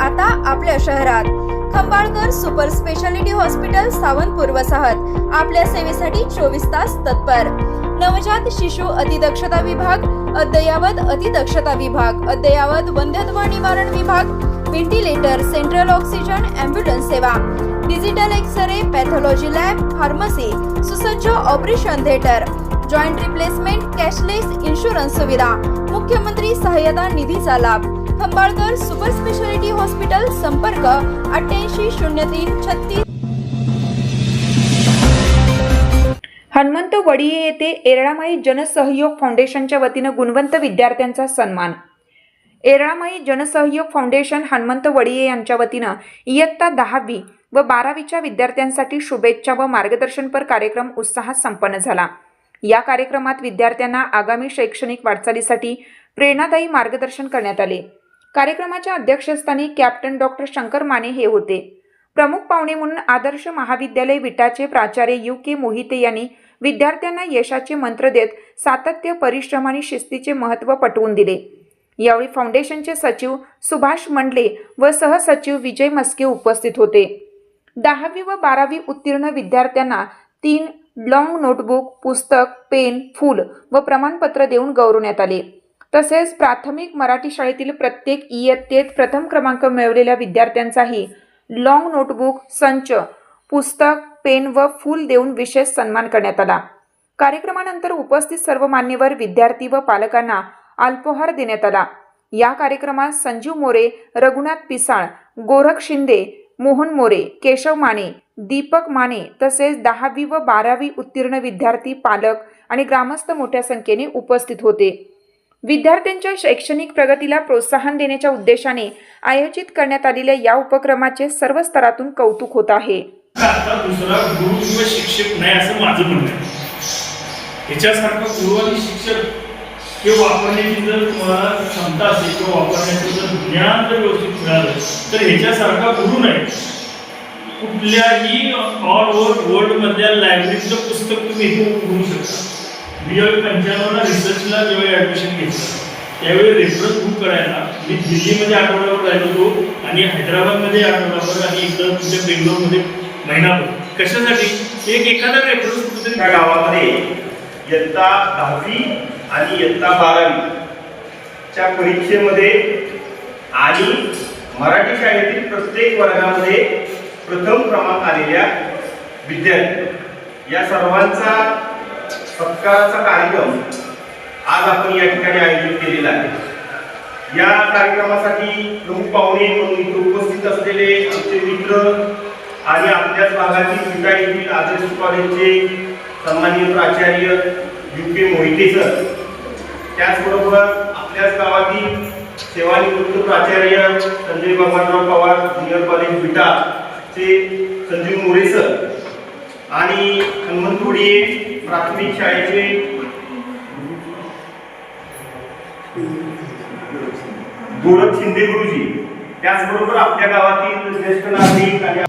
आता आपल्या शहरात Khambalkar super speciality hospital Sawantpur वसाहत आपल्या सेवेसाठी 24 तास तत्पर। नवजात शिशु अतिदक्षता विभाग, अद्ययावत अतिदक्षता विभाग, अद्ययावत वंध्यत्व निवारण विभाग, व्हेंटिलेटर, सेंट्रल ऑक्सिजन, ॲम्ब्युलन्स सेवा, digital X-ray, pathology lab, pharmacy, सुसज्ज operation theatre, joint replacement, cashless insurance सुविधा, मुख्यमंत्री सहाय्यता निधीचा लाभ। खंबाळकर सुपर स्पेशालिटी हॉस्पिटल, संपर्क 880336। हनुमंत वडिये येथे येरळामाई जनसहयोग फाउंडेशनच्या वतीने गुणवंत विद्यार्थ्यांचा सन्मान। येरळामाई जनसहयोग फाउंडेशन हनुमंत वडिये यांच्या वतीने इयत्ता 10वी व 12वीच्या विद्यार्थ्यांसाठी शुभेच्छा व मार्गदर्शनपर कार्यक्रम उत्साहात संपन्न झाला। या कार्यक्रमात विद्यार्थ्यांना आगामी शैक्षणिक वाटचालीसाठी प्रेरणादायी मार्गदर्शन करण्यात आले। कार्यक्रमाच्या अध्यक्षस्थानी कॅप्टन डॉक्टर शंकर माने हे होते। प्रमुख पाहुणे म्हणून आदर्श महाविद्यालय विटाचे प्राचार्य UK मोहिते यांनी विद्यार्थ्यांना यशाचे मंत्र देत सातत्य, परिश्रम आणि शिस्तीचे महत्त्व पटवून दिले। यावेळी फाउंडेशनचे सचिव सुभाष मंडले व सहसचिव विजय मस्के उपस्थित होते। 10वी व 12वी उत्तीर्ण विद्यार्थ्यांना 3 लॉंग नोटबुक, पुस्तक, पेन, फूल व प्रमाणपत्र देऊन गौरवण्यात आले। तसेच प्राथमिक मराठी शाळेतील प्रत्येक इयत्तेत प्रथम क्रमांक मिळवलेल्या विद्यार्थ्यांचाही लॉंग नोटबुक, संच, पुस्तक, पेन व फूल देऊन विशेष सन्मान करण्यात आला। कार्यक्रमानंतर उपस्थित सर्व मान्यवर विद्यार्थी व पालकांना अल्पोहार देण्यात आला। या कार्यक्रमात संजीव मोरे, रघुनाथ पिसाळ, गोरख शिंदे, मोहन मोरे, केशव माने, दीपक माने तसेच 10वी व 12वी उत्तीर्ण विद्यार्थी, पालक आणि ग्रामस्थ मोठ्या संख्येने उपस्थित होते। विद्यार्थ्यांच्या शैक्षणिक प्रगतीला प्रोत्साहन देण्याच्या उद्देशाने आयोजित करण्यात आलेल्या या उपक्रमाचे सर्व स्तरातून कौतुक होत आहे। आता दुसरा गुरु किंवा शिक्षक नाही असं माझं म्हणणं आहे। याच्यासारखा गुरु आणि शिक्षक हे वापरण्याची जर तुम्हाला क्षमता असेल किंवा वापरण्याचं जर ज्ञान जर व्यवस्थित मिळालं तर ह्याच्यासारखा गुरु नाही। कुठल्याही ऑल ओव्हर वर्ल्डमधल्या लायब्ररीचं पुस्तक तुम्ही इथे घेऊ शकता। मी 95ला रिसर्चला जेव्हा ॲडमिशन घेतलं त्यावेळी रेफरन्स बुक करायला मी दिल्लीमध्ये आठवड्यावर राहिलो होतो आणि हैदराबादमध्ये आठवड्यावर आणि एकदा तुमच्या बेंगलोरमध्ये महिनाभर। कशासाठी? एखादा रेफरन्स कुठेतरी त्या गावामध्ये इयत्ता 10वी आणि इयत्ता 12वीच्या परीक्षेमध्ये आणि मराठी शाळेतील प्रत्येक वर्गामध्ये प्रथम क्रमांक आलेल्या विद्यार्थी या सर्वांचा सत्काराचा कार्यक्रम आज आपण या ठिकाणी आयोजित केलेला आहे। या कार्यक्रमासाठी प्रमुख पाहुणे म्हणून इथे उपस्थित असलेले आमचे मित्र आणि आपल्याच भागातील विटा येथील आदर्श कॉलेजचे सन्माननीय प्राचार्य UK मोहिते सर, त्याचबरोबर आपल्याच गावातील सेवानिवृत्त प्राचार्य संजय भगवानराव पवार ज्युनियर कॉलेज विटाचे संजीव मोरे सर आणि हनुमंत वडिये प्राथमिक शाळेचे गोरख शिंदे गुरुजी, त्याचबरोबर आपल्या गावातील ज्येष्ठ नागरिक आणि